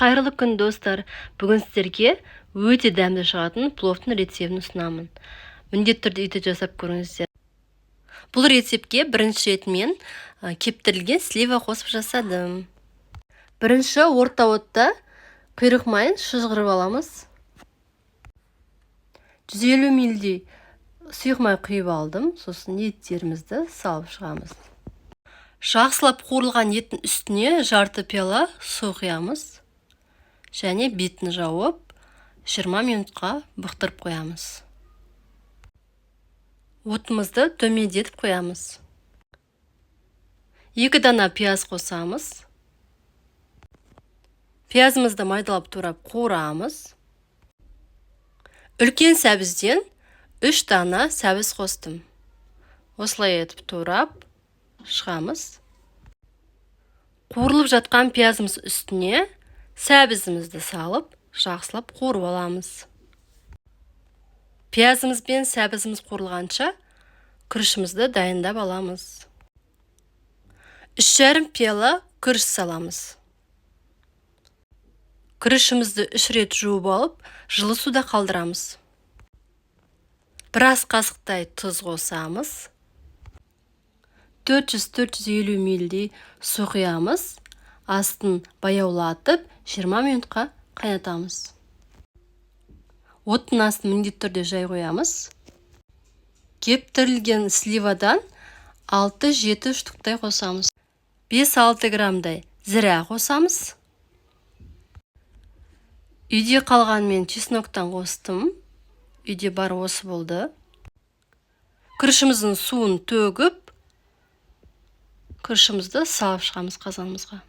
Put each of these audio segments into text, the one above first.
Қайырлы күн достар. Бүгін сіздерге өте дәмді шығатын пловтың рецептін ұсынамын. Міндетті түрде үйде жасап көріңіздер. Бұл рецептке бірінші рет мен кептірілген слива қосып жасадым. Бірінші орта отта құйрық майын шыжғырып аламыз. 150 мл сұйық май құйып алдым. Сосын еттерімізді салып шығамыз. Жақсылап қуырылған еттің үстіне жарты пиала су құямыз. Және бетін жауып 20 минутқа бұқтырып қоямыз. Отымызды төмендетіп қоямыз. 2 дана пияз қосамыз. Пиязымызды майдалап турап қуырамыз. Үлкен сәбізден 3 дана сәбіз қостым. Осылай етіп турап шығамыз. Қуырылып жатқан пиязымыз үстіне сәбізімізді салып, жақсылап қуырып аламыз. Пиязымыз бен сәбізіміз қуырылғанша күрішімізді дайындап аламыз. 3,5 пиала күріш саламыз. Күрішімізді 3 рет жуып алып, жылы суда қалдырамыз. 1 ас қасықтай тұз қосамыз. 400-450 мл су құямыз. Астын баяулатып 20 минутқа қайнатамыз. Оттың астын міндетті түрде жай қоямыз. Кептірілген сливадан 6-7 штуктай қосамыз. 5-6 граммдай зіра қосамыз. Үйде қалған мен чесноктан қостым. Үйде бар осы болды. Күрішіміздің суын төгіп, күрішімізді салып шығамыз қазанымызға.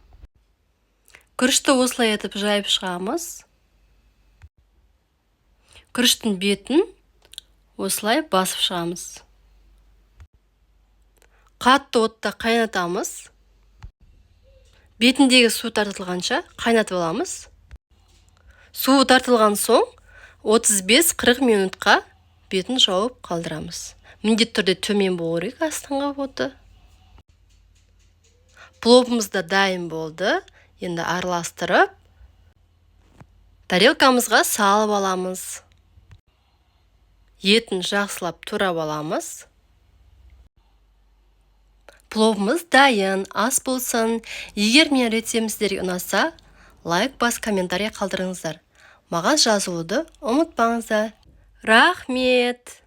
Күрішті осылай етіп жайып шығамыз. Күріштің бетін осылай басып шығамыз. Қатты отта қайнатамыз. Бетіндегі су тартылғанша қайнатып аламыз. Су тартылған соң 35-40 минутқа бетін жауып қалдырамыз. Міндетті түрде төмен болу керек астыңғы оты. Пловымыз да дайын болды. Енді араластырып, тарелкамызға салып аламыз. Етін жақсылап турап аламыз. Пловымыз дайын, ас болсын. Егер мен рецептім сіздерге ұнаса, лайк бас, комментарий қалдырыңыздар. Маған жазылуды ұмытпаңыздар. Рахмет!